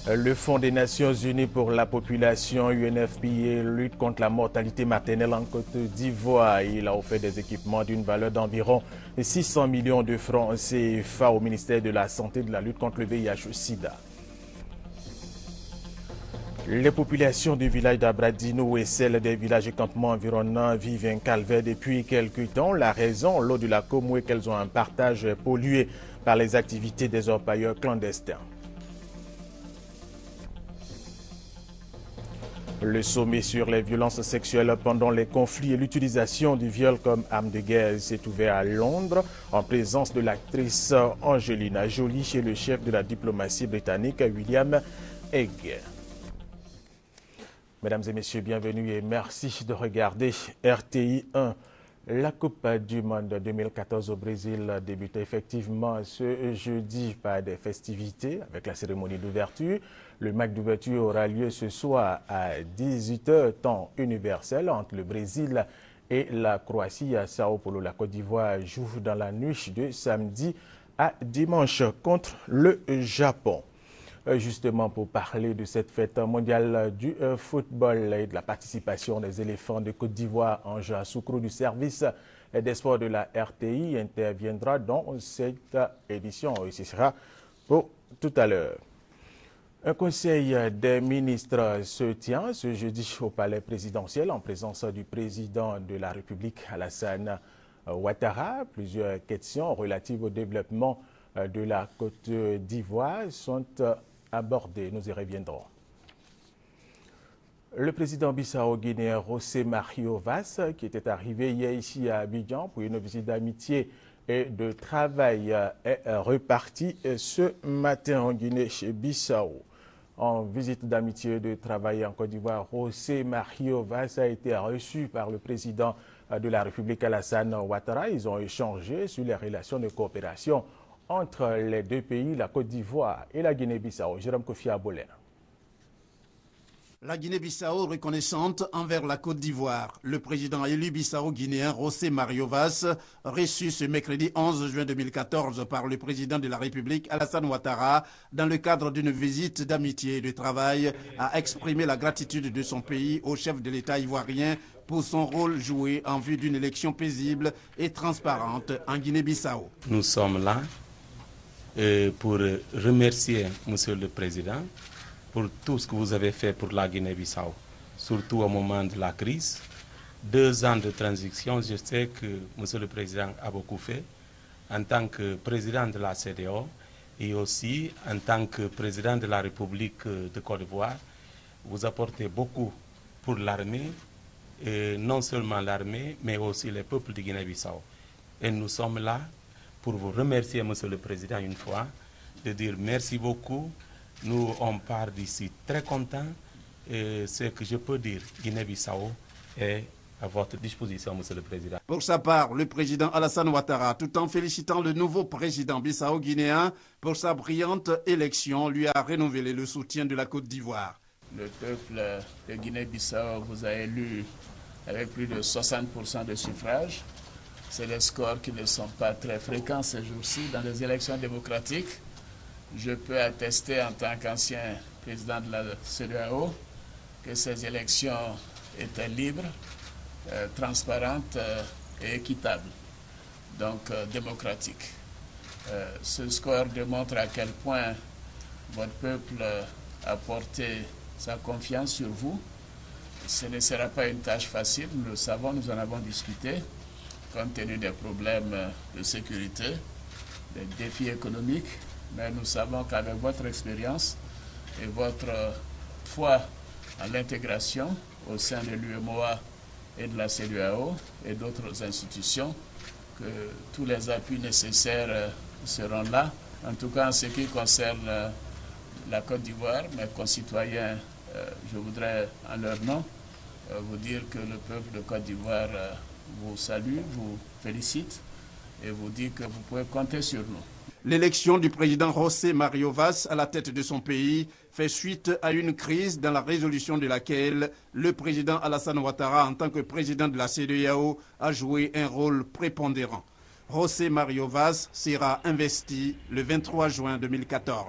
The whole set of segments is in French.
Le Fonds des Nations Unies pour la population, UNFPA, lutte contre la mortalité maternelle en Côte d'Ivoire. Il a offert des équipements d'une valeur d'environ 600 millions de francs CFA au ministère de la Santé et de la lutte contre le VIH-Sida. Les populations du village d'Abradino et celles des villages et campements environnants vivent un calvaire depuis quelques temps. La raison, l'eau de la Comoué, qu'elles ont un partage pollué par les activités des orpailleurs clandestins. Le sommet sur les violences sexuelles pendant les conflits et l'utilisation du viol comme arme de guerre s'est ouvert à Londres en présence de l'actrice Angelina Jolie et le chef de la diplomatie britannique William Hague. Mesdames et messieurs, bienvenue et merci de regarder RTI 1. La Coupe du Monde 2014 au Brésil débute effectivement ce jeudi par des festivités avec la cérémonie d'ouverture. Le match d'ouverture aura lieu ce soir à 18h, temps universel, entre le Brésil et la Croatie à Sao Paulo. La Côte d'Ivoire joue dans la nuit de samedi à dimanche contre le Japon. Justement pour parler de cette fête mondiale du football et de la participation des éléphants de Côte d'Ivoire, Anja Soukro du service des sports de la RTI interviendra dans cette édition. Et ce sera pour tout à l'heure. Un conseil des ministres se tient ce jeudi au palais présidentiel en présence du président de la République Alassane Ouattara. Plusieurs questions relatives au développement de la Côte d'Ivoire sont abordées. Nous y reviendrons. Le président bissau-guinéen José Mario Vaz, qui était arrivé hier ici à Abidjan pour une visite d'amitié et de travail, est reparti ce matin en Guinée chez Bissau. En visite d'amitié et de travail en Côte d'Ivoire, José Mario Vaz a été reçu par le président de la République Alassane Ouattara. Ils ont échangé sur les relations de coopération entre les deux pays, la Côte d'Ivoire et la Guinée-Bissau. Jérôme Kofi Abolin. La Guinée-Bissau reconnaissante envers la Côte d'Ivoire. Le président élu bissau-guinéen José Mario Vaz, reçu ce mercredi 11 juin 2014 par le président de la République Alassane Ouattara dans le cadre d'une visite d'amitié et de travail, a exprimé la gratitude de son pays au chef de l'État ivoirien pour son rôle joué en vue d'une élection paisible et transparente en Guinée-Bissau. Nous sommes là pour remercier Monsieur le Président pour tout ce que vous avez fait pour la Guinée-Bissau, surtout au moment de la crise. 2 ans de transition, je sais que Monsieur le Président a beaucoup fait en tant que président de la CEDEAO et aussi en tant que président de la République de Côte d'Ivoire. Vous apportez beaucoup pour l'armée, et non seulement l'armée, mais aussi les peuples de Guinée-Bissau. Et nous sommes là pour vous remercier, Monsieur le Président, une fois, de dire merci beaucoup. Nous, on part d'ici très contents. Et ce que je peux dire, Guinée-Bissau est à votre disposition, Monsieur le Président. Pour sa part, le président Alassane Ouattara, tout en félicitant le nouveau président bissau-guinéen pour sa brillante élection, lui a renouvelé le soutien de la Côte d'Ivoire. Le peuple de Guinée-Bissau vous a élu avec plus de 60% de suffrages. C'est des scores qui ne sont pas très fréquents ces jours-ci dans les élections démocratiques. Je peux attester en tant qu'ancien président de la CEDEAO que ces élections étaient libres, transparentes et équitables, donc démocratiques. Ce score démontre à quel point votre peuple a porté sa confiance sur vous. Ce ne sera pas une tâche facile, nous le savons, nous en avons discuté, compte tenu des problèmes de sécurité, des défis économiques. Mais nous savons qu'avec votre expérience et votre foi en l'intégration au sein de l'UEMOA et de la CEDEAO et d'autres institutions, que tous les appuis nécessaires seront là. En tout cas, en ce qui concerne la Côte d'Ivoire, mes concitoyens, je voudrais en leur nom vous dire que le peuple de Côte d'Ivoire vous salue, vous félicite et vous dit que vous pouvez compter sur nous. L'élection du président José Mario Vaz à la tête de son pays fait suite à une crise dans la résolution de laquelle le président Alassane Ouattara, en tant que président de la CEDEAO, a joué un rôle prépondérant. José Mario Vaz sera investi le 23 juin 2014.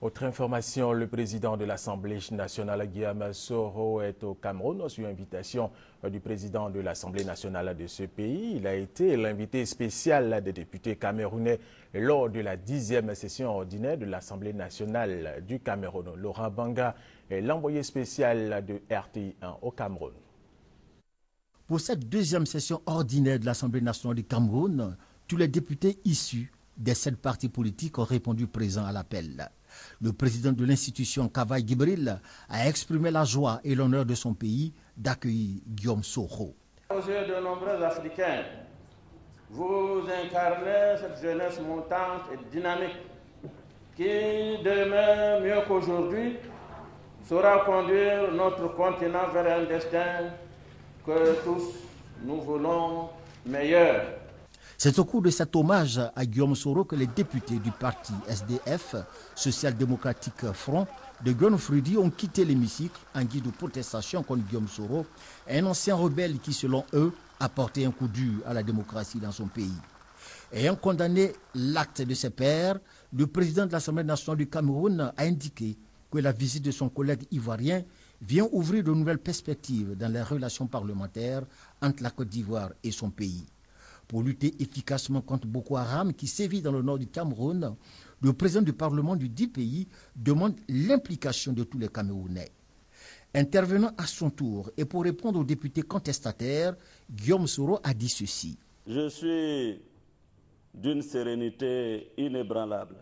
Autre information, le président de l'Assemblée nationale, Guillaume Soro, est au Cameroun sur invitation du président de l'Assemblée nationale de ce pays. Il a été l'invité spécial des députés camerounais lors de la 10e session ordinaire de l'Assemblée nationale du Cameroun. Laurent Banga est l'envoyé spécial de RTI 1 au Cameroun. Pour cette deuxième session ordinaire de l'Assemblée nationale du Cameroun, tous les députés issus des 7 partis politiques ont répondu présents à l'appel. Le président de l'institution, Kavaï Gibril, a exprimé la joie et l'honneur de son pays d'accueillir Guillaume Soro. Aux yeux de nombreux Africains, vous incarnez cette jeunesse montante et dynamique qui, demain mieux qu'aujourd'hui, saura conduire notre continent vers un destin que tous nous voulons meilleur. C'est au cours de cet hommage à Guillaume Soro que les députés du parti SDF, Social-Démocratique Front, de Gonfredi ont quitté l'hémicycle en guise de protestation contre Guillaume Soro, un ancien rebelle qui, selon eux, a porté un coup dur à la démocratie dans son pays. Ayant condamné l'acte de ses pairs, le président de l'Assemblée nationale du Cameroun a indiqué que la visite de son collègue ivoirien vient ouvrir de nouvelles perspectives dans les relations parlementaires entre la Côte d'Ivoire et son pays. Pour lutter efficacement contre Boko Haram qui sévit dans le nord du Cameroun, le président du Parlement du dit pays demande l'implication de tous les Camerounais. Intervenant à son tour et pour répondre aux députés contestataires, Guillaume Soro a dit ceci. Je suis d'une sérénité inébranlable.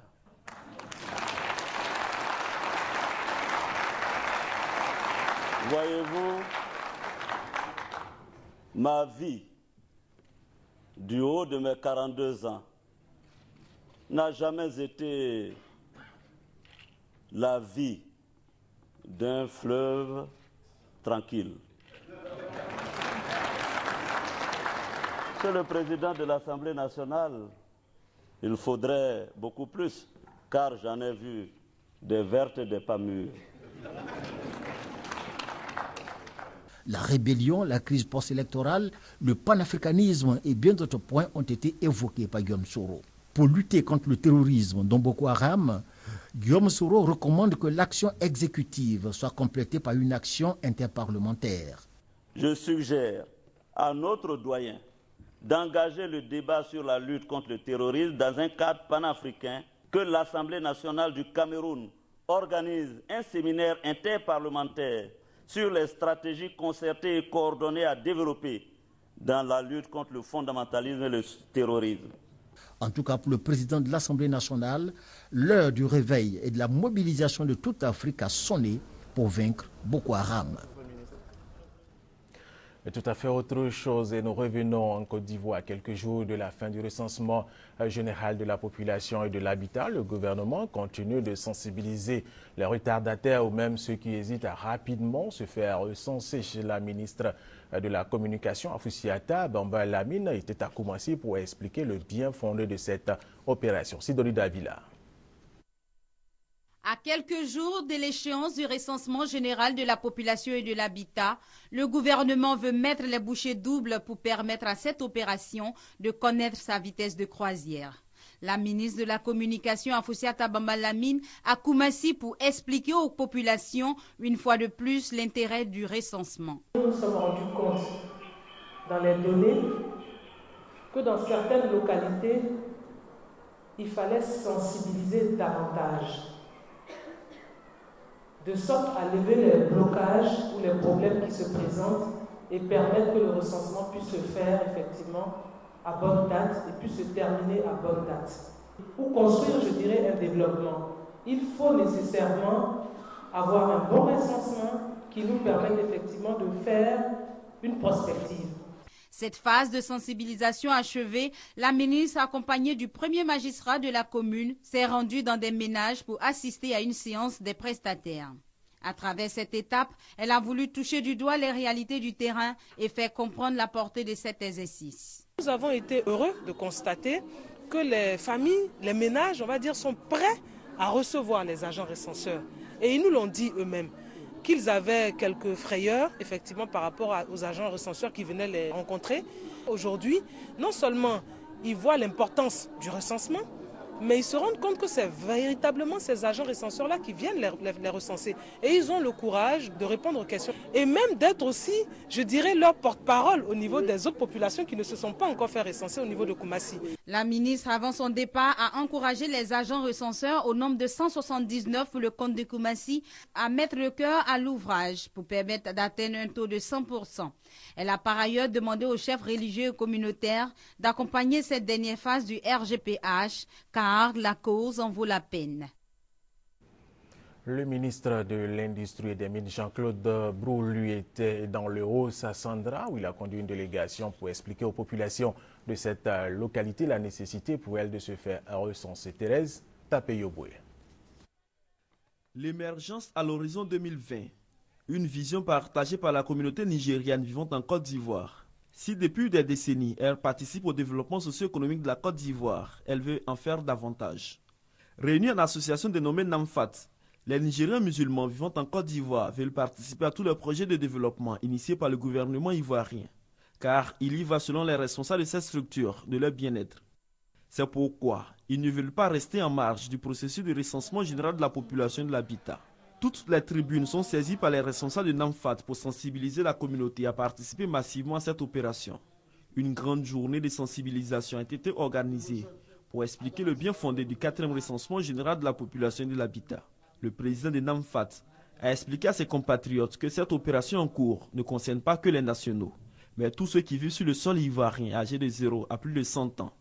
Voyez-vous, ma vie, du haut de mes 42 ans, n'a jamais été la vie d'un fleuve tranquille. Monsieur le président de l'Assemblée nationale, il faudrait beaucoup plus, car j'en ai vu des vertes et des pas mûres. La rébellion, la crise post-électorale, le panafricanisme et bien d'autres points ont été évoqués par Guillaume Soro. Pour lutter contre le terrorisme dont Boko Haram, Guillaume Soro recommande que l'action exécutive soit complétée par une action interparlementaire. Je suggère à notre doyen d'engager le débat sur la lutte contre le terrorisme dans un cadre panafricain, que l'Assemblée nationale du Cameroun organise un séminaire interparlementaire sur les stratégies concertées et coordonnées à développer dans la lutte contre le fondamentalisme et le terrorisme. En tout cas, pour le président de l'Assemblée nationale, l'heure du réveil et de la mobilisation de toute l'Afrique a sonné pour vaincre Boko Haram. Et tout à fait autre chose et nous revenons en Côte d'Ivoire à quelques jours de la fin du recensement général de la population et de l'habitat. Le gouvernement continue de sensibiliser les retardataires ou même ceux qui hésitent à rapidement se faire recenser. Chez la ministre de la Communication, Afoussiata Bamba Lamine, était à Koumassi pour expliquer le bien fondé de cette opération. Sidonie Davila. À quelques jours de l'échéance du recensement général de la population et de l'habitat, le gouvernement veut mettre les bouchées doubles pour permettre à cette opération de connaître sa vitesse de croisière. La ministre de la Communication, Afoussiata Bamba Lamine, à Koumassi pour expliquer aux populations, une fois de plus, l'intérêt du recensement. Nous nous sommes rendus compte dans les données que dans certaines localités, il fallait sensibiliser davantage, de sorte à lever les blocages ou les problèmes qui se présentent et permettre que le recensement puisse se faire effectivement à bonne date et puisse se terminer à bonne date. Pour construire, je dirais, un développement, il faut nécessairement avoir un bon recensement qui nous permette effectivement de faire une prospective. Cette phase de sensibilisation achevée, la ministre, accompagnée du premier magistrat de la commune, s'est rendue dans des ménages pour assister à une séance des prestataires. À travers cette étape, elle a voulu toucher du doigt les réalités du terrain et faire comprendre la portée de cet exercice. Nous avons été heureux de constater que les familles, les ménages, on va dire, sont prêts à recevoir les agents recenseurs. Et ils nous l'ont dit eux-mêmes, qu'ils avaient quelques frayeurs, effectivement, par rapport aux agents recenseurs qui venaient les rencontrer. Aujourd'hui, non seulement ils voient l'importance du recensement, Mais ils se rendent compte que c'est véritablement ces agents recenseurs-là qui viennent les recenser. Et ils ont le courage de répondre aux questions. Et même d'être aussi, je dirais, leur porte-parole au niveau des autres populations qui ne se sont pas encore fait recenser au niveau de Koumassi. La ministre, avant son départ, a encouragé les agents recenseurs au nombre de 179 pour le compte de Koumassi à mettre le cœur à l'ouvrage pour permettre d'atteindre un taux de 100%. Elle a par ailleurs demandé aux chefs religieux et communautaires d'accompagner cette dernière phase du RGPH, car la cause en vaut la peine. Le ministre de l'Industrie et des Mines, Jean-Claude Brou, lui était dans le Haut-Sassandra, où il a conduit une délégation pour expliquer aux populations de cette localité la nécessité pour elle de se faire recenser. Thérèse Tapeyoboué. L'émergence à l'horizon 2020. Une vision partagée par la communauté nigériane vivant en Côte d'Ivoire. Si depuis des décennies, elle participe au développement socio-économique de la Côte d'Ivoire, elle veut en faire davantage. Réunie en association dénommée NAMFAT, les Nigériens musulmans vivant en Côte d'Ivoire veulent participer à tous les projets de développement initiés par le gouvernement ivoirien, car il y va selon les responsables de cette structure de leur bien-être. C'est pourquoi ils ne veulent pas rester en marge du processus de recensement général de la population de l'habitat. Toutes les tribunes sont saisies par les responsables de NAMFAT pour sensibiliser la communauté à participer massivement à cette opération. Une grande journée de sensibilisation a été organisée pour expliquer le bien fondé du 4e recensement général de la population de l'habitat. Le président de NAMFAT a expliqué à ses compatriotes que cette opération en cours ne concerne pas que les nationaux, mais tous ceux qui vivent sur le sol ivoirien âgés de 0 à plus de 100 ans.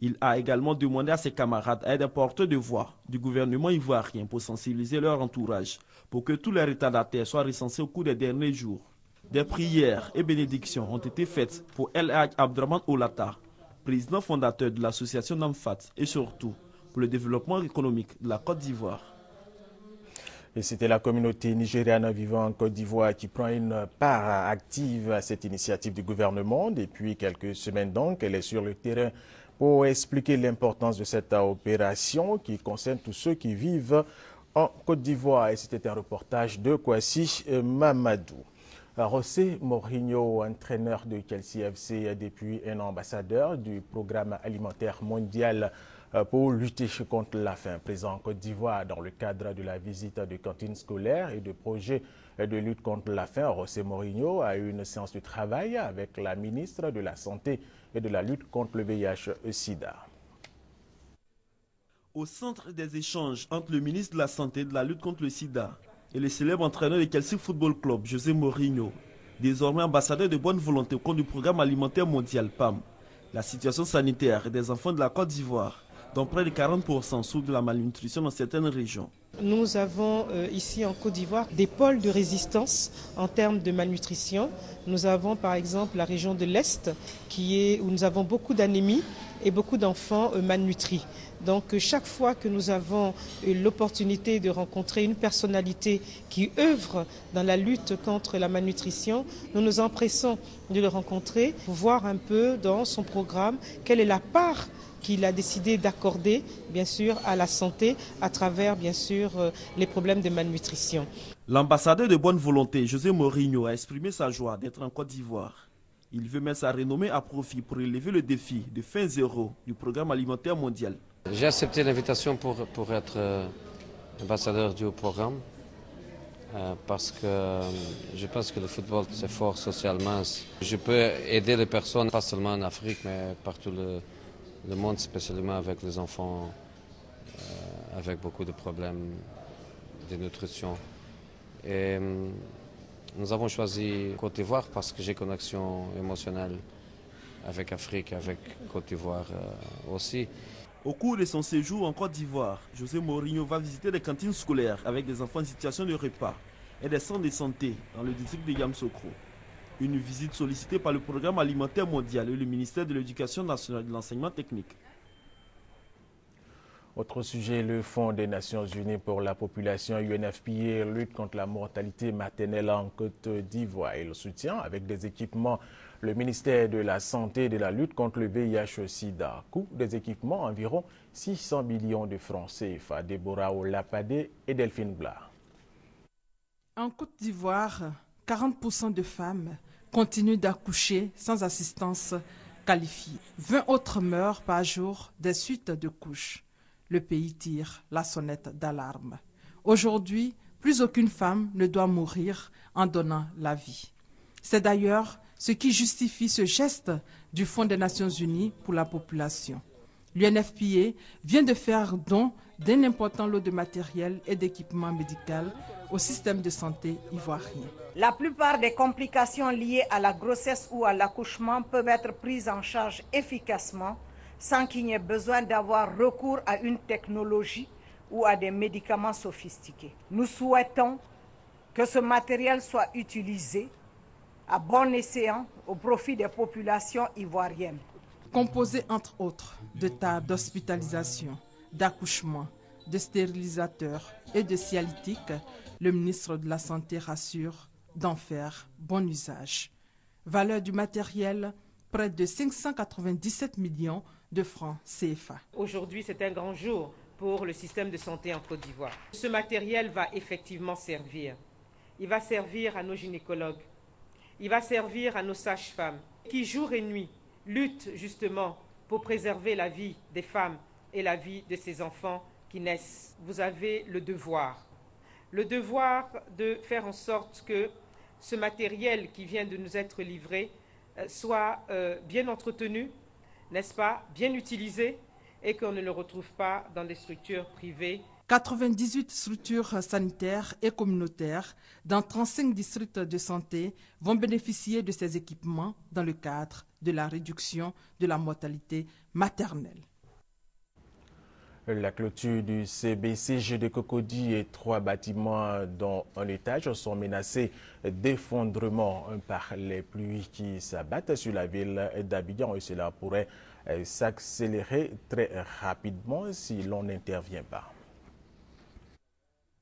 Il a également demandé à ses camarades à être des porteurs de voix du gouvernement ivoirien pour sensibiliser leur entourage, pour que tous les retardataires soient recensés au cours des derniers jours. Des prières et bénédictions ont été faites pour El Hadj Abdraman Olata, président fondateur de l'association NAMFAT, et surtout pour le développement économique de la Côte d'Ivoire. Et c'était la communauté nigériane vivant en Côte d'Ivoire qui prend une part active à cette initiative du gouvernement. Depuis quelques semaines donc, elle est sur le terrain pour expliquer l'importance de cette opération qui concerne tous ceux qui vivent en Côte d'Ivoire. Et c'était un reportage de Kwasi Mamadou. José Mourinho, entraîneur de Chelsea FC depuis un ambassadeur du programme alimentaire mondial pour lutter contre la faim, présent en Côte d'Ivoire dans le cadre de la visite de cantines scolaires et de projets de lutte contre la faim. José Mourinho a eu une séance de travail avec la ministre de la Santé et de la lutte contre le VIH-Sida. Au centre des échanges entre le ministre de la Santé et de la lutte contre le sida et le célèbre entraîneur de Chelsea Football Club, José Mourinho, désormais ambassadeur de bonne volonté au compte du programme alimentaire mondial PAM, la situation sanitaire des enfants de la Côte d'Ivoire, dont près de 40% souffrent de la malnutrition dans certaines régions. Nous avons ici en Côte d'Ivoire des pôles de résistance en termes de malnutrition. Nous avons par exemple la région de l'Est où nous avons beaucoup d'anémie et beaucoup d'enfants malnutris. Donc chaque fois que nous avons l'opportunité de rencontrer une personnalité qui œuvre dans la lutte contre la malnutrition, nous nous empressons de le rencontrer pour voir un peu dans son programme quelle est la part qu'il a décidé d'accorder, bien sûr, à la santé à travers, bien sûr, les problèmes de malnutrition. L'ambassadeur de bonne volonté, José Mourinho, a exprimé sa joie d'être en Côte d'Ivoire. Il veut mettre sa renommée à profit pour relever le défi de faim zéro du programme alimentaire mondial. J'ai accepté l'invitation pour être ambassadeur du programme parce que je pense que le football c'est fort socialement. Je peux aider les personnes, pas seulement en Afrique, mais partout le monde, spécialement avec les enfants, avec beaucoup de problèmes de nutrition. Et nous avons choisi Côte d'Ivoire parce que j'ai une connexion émotionnelle avec l'Afrique, avec Côte d'Ivoire aussi. Au cours de son séjour en Côte d'Ivoire, José Mourinho va visiter des cantines scolaires avec des enfants en situation de repas et des centres de santé dans le district de Yamoussoukro. Une visite sollicitée par le programme alimentaire mondial et le ministère de l'Éducation nationale et de l'enseignement technique. Autre sujet, le Fonds des Nations Unies pour la population UNFPA lutte contre la mortalité maternelle en Côte d'Ivoire. Il soutient avec des équipements le ministère de la Santé et de la lutte contre le VIH-Sida. Coût des équipements environ 600 millions de francs CFA. Déborah Olapadé et Delphine Blas. En Côte d'Ivoire, 40% de femmes continuent d'accoucher sans assistance qualifiée. 20 autres meurent par jour des suites de couches. le pays tire la sonnette d'alarme. Aujourd'hui, plus aucune femme ne doit mourir en donnant la vie. C'est d'ailleurs ce qui justifie ce geste du Fonds des Nations Unies pour la population. L'UNFPA vient de faire don d'un important lot de matériel et d'équipements médicaux au système de santé ivoirien. La plupart des complications liées à la grossesse ou à l'accouchement peuvent être prises en charge efficacement sans qu'il n'y ait besoin d'avoir recours à une technologie ou à des médicaments sophistiqués. Nous souhaitons que ce matériel soit utilisé à bon escient au profit des populations ivoiriennes. Composé entre autres de tables d'hospitalisation, d'accouchement, de stérilisateurs et de cialytiques, le ministre de la Santé rassure d'en faire bon usage. Valeur du matériel, près de 597 millions de francs CFA. Aujourd'hui, c'est un grand jour pour le système de santé en Côte d'Ivoire. Ce matériel va effectivement servir. Il va servir à nos gynécologues. Il va servir à nos sages-femmes qui, jour et nuit, luttent justement pour préserver la vie des femmes et la vie de ces enfants qui naissent. Vous avez le devoir de faire en sorte que ce matériel qui vient de nous être livré soit bien entretenu, n'est-ce pas, bien utilisé et qu'on ne le retrouve pas dans des structures privées. 98 structures sanitaires et communautaires dans 35 districts de santé vont bénéficier de ces équipements dans le cadre de la réduction de la mortalité maternelle. La clôture du CBCG de Cocody et 3 bâtiments dont un étage sont menacés d'effondrement par les pluies qui s'abattent sur la ville d'Abidjan et cela pourrait s'accélérer très rapidement si l'on n'intervient pas.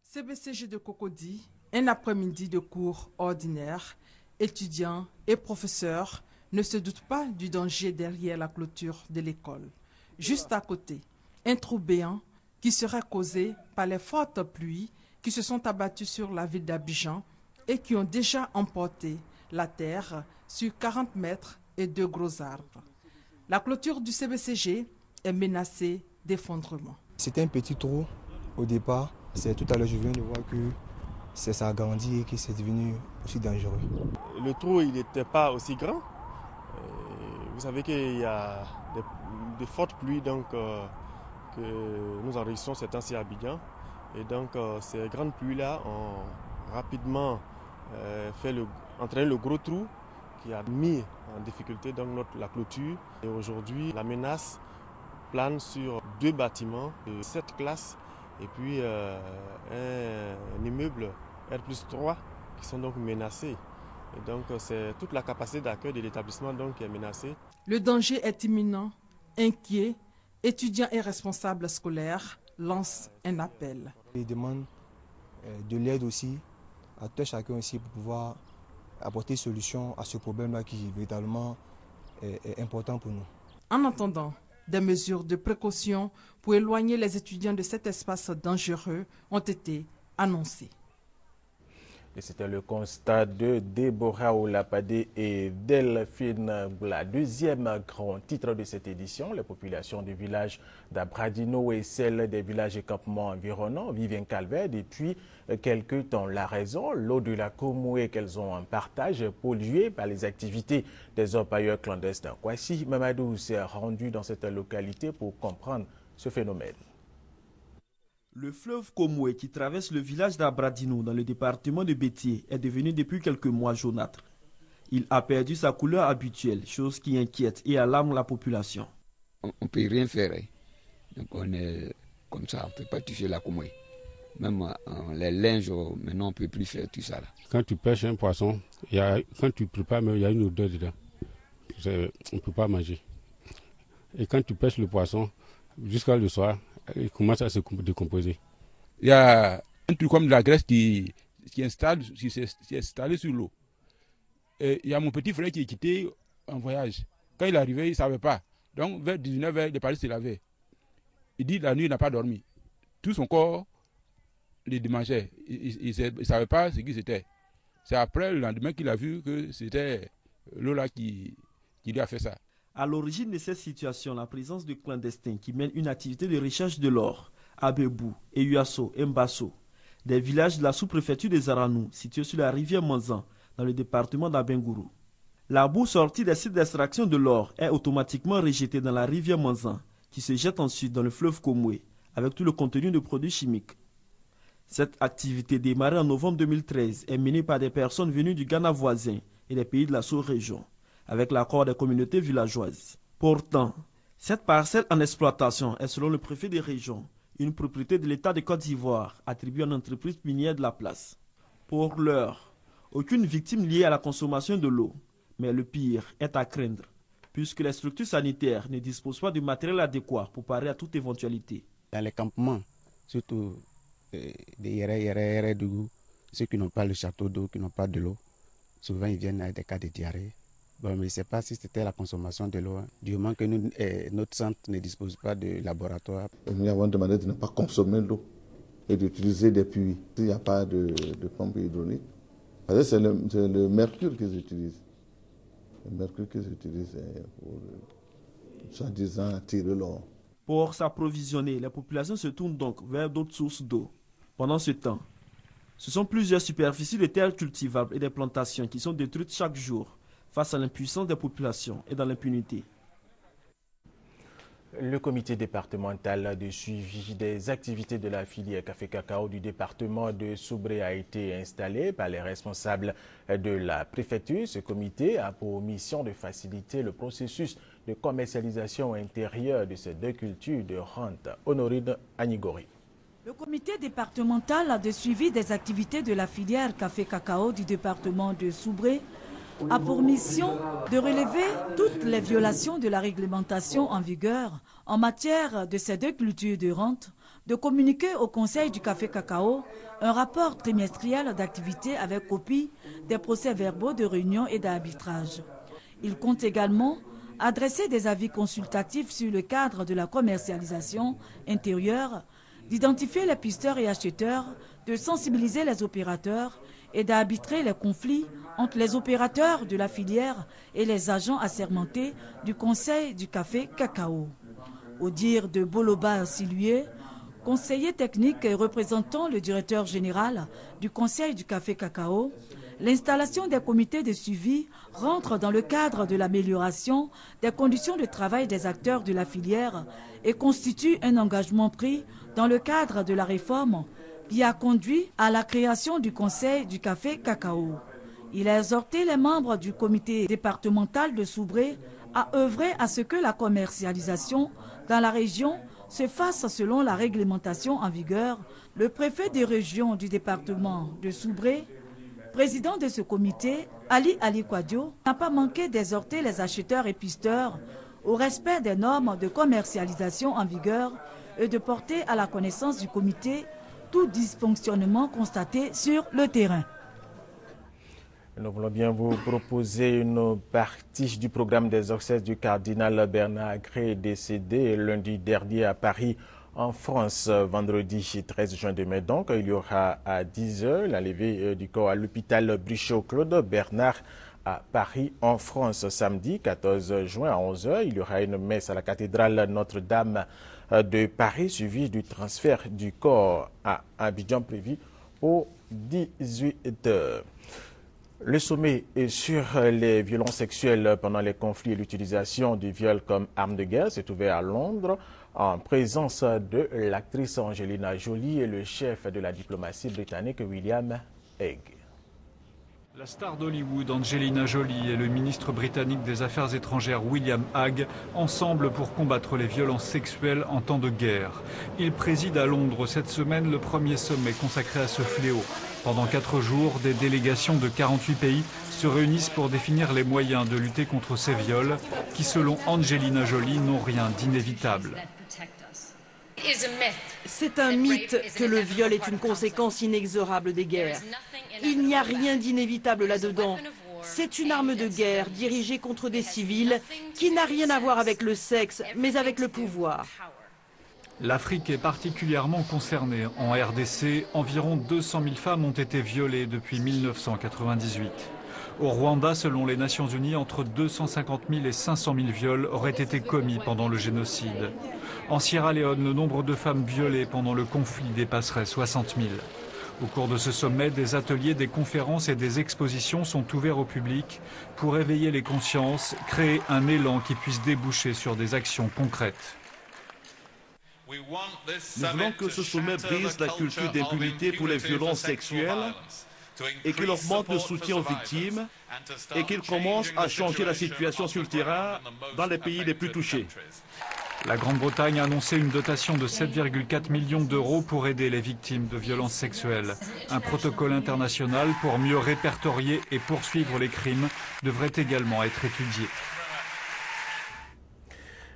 CBCG de Cocody, un après-midi de cours ordinaire, étudiants et professeurs ne se doutent pas du danger derrière la clôture de l'école. Juste à côté, un trou béant qui serait causé par les fortes pluies qui se sont abattues sur la ville d'Abidjan et qui ont déjà emporté la terre sur 40 mètres et 2 gros arbres. La clôture du CBCG est menacée d'effondrement. C'était un petit trou au départ. C'est tout à l'heure je viens de voir que ça s'agrandit et que c'est devenu aussi dangereux. Le trou il n'était pas aussi grand. Vous savez qu'il y a de fortes pluies donc, que nous enregistrons ces temps-ci à Abidjan. Et donc ces grandes pluies-là ont rapidement entraîné le gros trou qui a mis en difficulté donc, la clôture. Et aujourd'hui, la menace plane sur 2 bâtiments de 7 classes et puis un immeuble R+3 qui sont donc menacés. Et donc c'est toute la capacité d'accueil de l'établissement donc qui est menacée. Le danger est imminent, inquiet. Étudiants et responsables scolaires lancent un appel. Ils demandent de l'aide aussi à tout chacun aussi pour pouvoir apporter solution à ce problème-là qui véritablement est important pour nous. En attendant, des mesures de précaution pour éloigner les étudiants de cet espace dangereux ont été annoncées. Et c'était le constat de Déborah Olapadé et Delphine Bla. Deuxième grand titre de cette édition, les populations du village d'Abradino et celles des villages et campements environnants vivent un calvaire depuis quelque temps. La raison, l'eau de la Komoué qu'elles ont en partage polluée par les activités des orpailleurs clandestins. Kwasi Mamadou s'est rendu dans cette localité pour comprendre ce phénomène. Le fleuve Komoué qui traverse le village d'Abradino dans le département de Bétier est devenu depuis quelques mois jaunâtre. Il a perdu sa couleur habituelle, chose qui inquiète et alarme la population. On ne peut rien faire. Donc on est comme ça, on ne peut pas toucher la Komoué. Même les linges, maintenant on ne peut plus faire tout ça. Là. Quand tu pêches un poisson, quand tu prépares, il y a une odeur dedans. On ne peut pas manger. Et quand tu pêches le poisson, jusqu'à le soir, il commence à se décomposer. Il y a un truc comme de la graisse qui s'est installé sur l'eau. Et il y a mon petit frère qui est quitté en voyage. Quand il est arrivé, il ne savait pas. Donc vers 19h, il est parti se laver. Il dit la nuit, il n'a pas dormi. Tout son corps le démangeait. Il ne savait pas ce qui c'était. C'est après le lendemain qu'il a vu que c'était l'eau là qui lui a fait ça. À l'origine de cette situation, la présence de clandestins qui mènent une activité de recherche de l'or à Bebou, Eyuasso et Mbasso, des villages de la sous-préfecture des Aranou, situés sur la rivière Manzan, dans le département d'Abengourou. La boue sortie des sites d'extraction de l'or est automatiquement rejetée dans la rivière Manzan, qui se jette ensuite dans le fleuve Komoué, avec tout le contenu de produits chimiques. Cette activité démarrée en novembre 2013 est menée par des personnes venues du Ghana voisin et des pays de la sous-région, avec l'accord des communautés villageoises. Pourtant, cette parcelle en exploitation est, selon le préfet des régions, une propriété de l'État de Côte d'Ivoire attribuée à une entreprise minière de la place. Pour l'heure, aucune victime liée à la consommation de l'eau, mais le pire est à craindre, puisque les structures sanitaires ne disposent pas du matériel adéquat pour parer à toute éventualité. Dans les campements, surtout des Yéré Dougou, ceux qui n'ont pas le château d'eau, qui n'ont pas de l'eau, souvent ils viennent avec des cas de diarrhée. Bon, mais je ne sais pas si c'était la consommation de l'eau. Du moment que notre centre ne dispose pas de laboratoire. Nous avons demandé de ne pas consommer l'eau et d'utiliser des puits. S'il n'y a pas de pompe hydraulique, parce que c'est le mercure qu'ils utilisent. Le mercure qu'ils utilisent pour, soi-disant, attirer l'eau. Pour s'approvisionner, les populations se tournent donc vers d'autres sources d'eau. Pendant ce temps, ce sont plusieurs superficies de terres cultivables et des plantations qui sont détruites chaque jour face à l'impuissance des populations et dans l'impunité. Le comité départemental de suivi des activités de la filière café-cacao du département de Soubré a été installé par les responsables de la préfecture. Ce comité a pour mission de faciliter le processus de commercialisation intérieure de ces deux cultures de rente. Honorine Anigori. Le comité départemental de suivi des activités de la filière café-cacao du département de Soubré a pour mission de relever toutes les violations de la réglementation en vigueur en matière de ces deux cultures de rente, de communiquer au Conseil du café-cacao un rapport trimestriel d'activité avec copie des procès-verbaux de réunion et d'arbitrage. Il compte également adresser des avis consultatifs sur le cadre de la commercialisation intérieure, d'identifier les pisteurs et acheteurs, de sensibiliser les opérateurs et d'arbitrer les conflits entre les opérateurs de la filière et les agents assermentés du Conseil du café-cacao. Au dire de Boloba Silué, conseiller technique et représentant le directeur général du Conseil du café-cacao, l'installation des comités de suivi rentre dans le cadre de l'amélioration des conditions de travail des acteurs de la filière et constitue un engagement pris dans le cadre de la réforme qui a conduit à la création du Conseil du café-cacao. Il a exhorté les membres du comité départemental de Soubré à œuvrer à ce que la commercialisation dans la région se fasse selon la réglementation en vigueur. Le préfet des régions du département de Soubré, président de ce comité, Ali Kwadio, n'a pas manqué d'exhorter les acheteurs et pisteurs au respect des normes de commercialisation en vigueur et de porter à la connaissance du comité tout dysfonctionnement constaté sur le terrain. Nous voulons bien vous proposer une partie du programme des obsèques du cardinal Bernard Agré, décédé lundi dernier à Paris, en France. Vendredi 13 juin demain, donc, il y aura à 10h la levée du corps à l'hôpital Brichot-Claude Bernard à Paris, en France. Samedi 14 juin à 11h, il y aura une messe à la cathédrale Notre-Dame de Paris, suivie du transfert du corps à Abidjan prévu au 18h. Le sommet sur les violences sexuelles pendant les conflits et l'utilisation du viol comme arme de guerre s'est ouvert à Londres en présence de l'actrice Angelina Jolie et le chef de la diplomatie britannique William Hague. La star d'Hollywood, Angelina Jolie, et le ministre britannique des Affaires étrangères William Hague, ensemble pour combattre les violences sexuelles en temps de guerre. Ils président à Londres cette semaine le premier sommet consacré à ce fléau. Pendant 4 jours, des délégations de 48 pays se réunissent pour définir les moyens de lutter contre ces viols qui, selon Angelina Jolie, n'ont rien d'inévitable. C'est un mythe que le viol est une conséquence inexorable des guerres. Il n'y a rien d'inévitable là-dedans. C'est une arme de guerre dirigée contre des civils qui n'a rien à voir avec le sexe, mais avec le pouvoir. L'Afrique est particulièrement concernée. En RDC, environ 200 000 femmes ont été violées depuis 1998. Au Rwanda, selon les Nations Unies, entre 250 000 et 500 000 viols auraient été commis pendant le génocide. En Sierra Leone, le nombre de femmes violées pendant le conflit dépasserait 60 000. Au cours de ce sommet, des ateliers, des conférences et des expositions sont ouverts au public pour éveiller les consciences, créer un élan qui puisse déboucher sur des actions concrètes. Nous voulons que ce sommet brise la culture d'impunité pour les violences sexuelles et qu'il augmente le soutien aux victimes et qu'il commence à changer la situation sur le terrain dans les pays les plus touchés. La Grande-Bretagne a annoncé une dotation de 7,4 millions d'euros pour aider les victimes de violences sexuelles. Un protocole international pour mieux répertorier et poursuivre les crimes devrait également être étudié.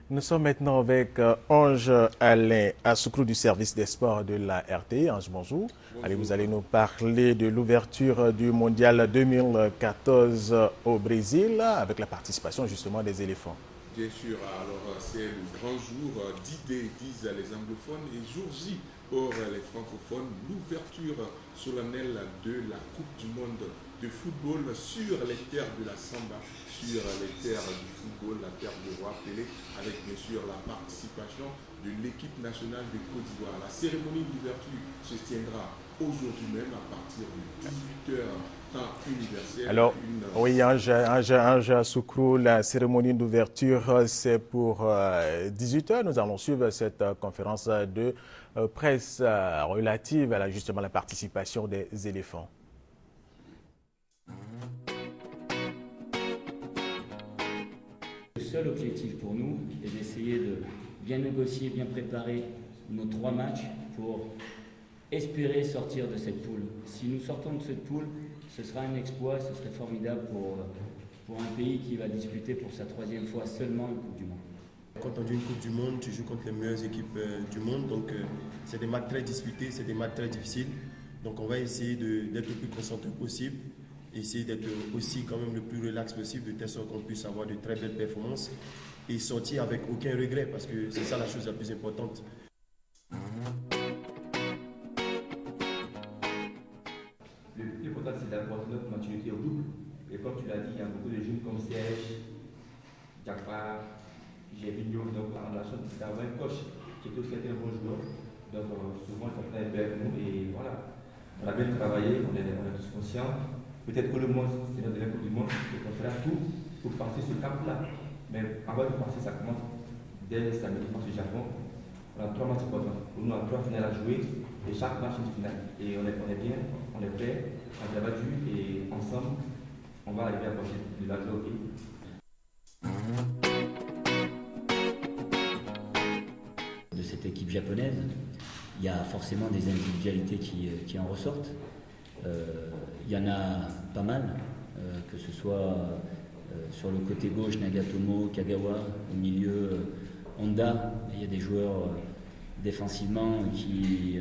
Nous sommes maintenant avec Ange Alain Assoukro du service des sports de la RTI. Ange, bonjour. Allez, vous allez nous parler de l'ouverture du mondial 2014 au Brésil avec la participation justement des éléphants. Bien sûr, alors c'est le grand jour D-Day, disent les anglophones, et jour J pour les francophones, l'ouverture solennelle de la Coupe du monde de football sur les terres de la Samba, sur les terres du football, la terre de Roi Pelé, avec bien sûr la participation de l'équipe nationale de Côte d'Ivoire. La cérémonie d'ouverture se tiendra aujourd'hui même à partir de 18h. Alors, oui, Ange Assoukro, la cérémonie d'ouverture, c'est pour 18h. Nous allons suivre cette conférence de presse relative à justement la participation des éléphants. Le seul objectif pour nous est d'essayer de bien négocier, bien préparer nos 3 matchs pour espérer sortir de cette poule. Si nous sortons de cette poule, ce sera un exploit, ce serait formidable pour un pays qui va disputer pour sa 3e fois seulement une Coupe du Monde. Quand on dit une Coupe du Monde, tu joues contre les meilleures équipes du monde, donc c'est des matchs très disputés, c'est des matchs très difficiles. Donc on va essayer d'être le plus concentré possible, essayer d'être aussi quand même le plus relax possible, de telle sorte qu'on puisse avoir de très belles performances et sortir avec aucun regret, parce que c'est ça la chose la plus importante. Le plus important, c'est d'apporter notre maturité au groupe. Et comme tu l'as dit, il y a beaucoup de jeunes comme Serge, Jacquard, Gévigno. Donc, on a la chance d'avoir un coach qui est aussi un bon joueur. Donc, souvent, ça fait un peu avec nous. Et voilà, on a bien travaillé, on est tous conscients. Peut-être que le monde, c'est notre dernière Coupe du Monde, et qu'on fera tout pour passer ce cap-là. Mais avant de passer, ça commence dès samedi contre le Japon. On a 3 matchs importants. Pour nous, on a 3 finales à jouer et chaque match une finale. Et on est bien, on est prêt, on a battu et ensemble, on va arriver à passer de la gloire. De cette équipe japonaise, il y a forcément des individualités qui en ressortent. Il y en a pas mal, que ce soit sur le côté gauche, Nagatomo, Kagawa, au milieu, Honda. Il y a des joueurs défensivement qui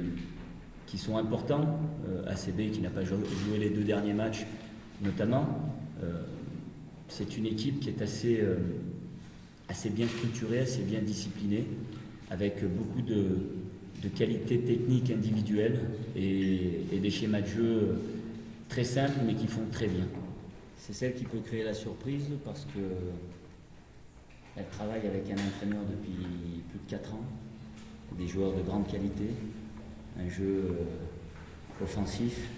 sont importants. ACB qui n'a pas joué les 2 derniers matchs, notamment. C'est une équipe qui est assez bien structurée, assez bien disciplinée, avec beaucoup de qualités techniques individuelles et des schémas de jeu très simples mais qui font très bien. C'est celle qui peut créer la surprise parce qu'elle travaille avec un entraîneur depuis plus de 4 ans, des joueurs de grande qualité, un jeu offensif.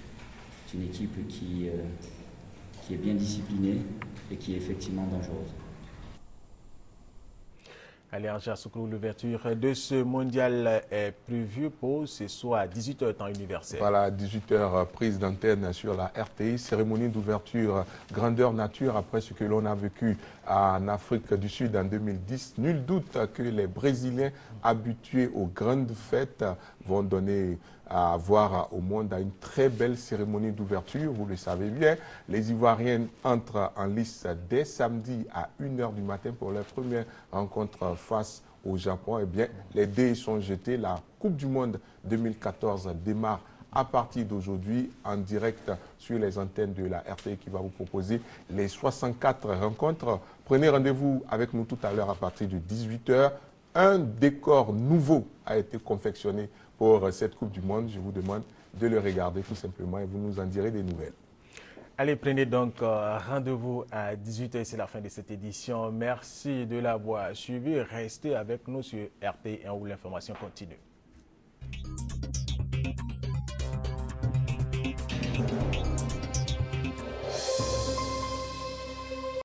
C'est une équipe qui est bien disciplinée et qui est effectivement dangereuse. Allez, Ange Assoukro, l'ouverture de ce mondial est prévue pour ce soir à 18h temps universel. Voilà, 18h prise d'antenne sur la RTI, cérémonie d'ouverture grandeur nature après ce que l'on a vécu en Afrique du Sud en 2010. Nul doute que les Brésiliens habitués aux grandes fêtes vont donner à voir au monde à une très belle cérémonie d'ouverture. Vous le savez bien, les Ivoiriens entrent en lice dès samedi à 1h du matin pour leur première rencontre face au Japon. Eh bien, les dés sont jetés. La Coupe du Monde 2014 démarre à partir d'aujourd'hui en direct sur les antennes de la RTI qui va vous proposer les 64 rencontres. Prenez rendez-vous avec nous tout à l'heure à partir de 18h. Un décor nouveau a été confectionné pour cette Coupe du Monde. Je vous demande de le regarder tout simplement et vous nous en direz des nouvelles. Allez, prenez donc rendez-vous à 18h, c'est la fin de cette édition. Merci de l'avoir suivi. Restez avec nous sur RTI1 où l'information continue.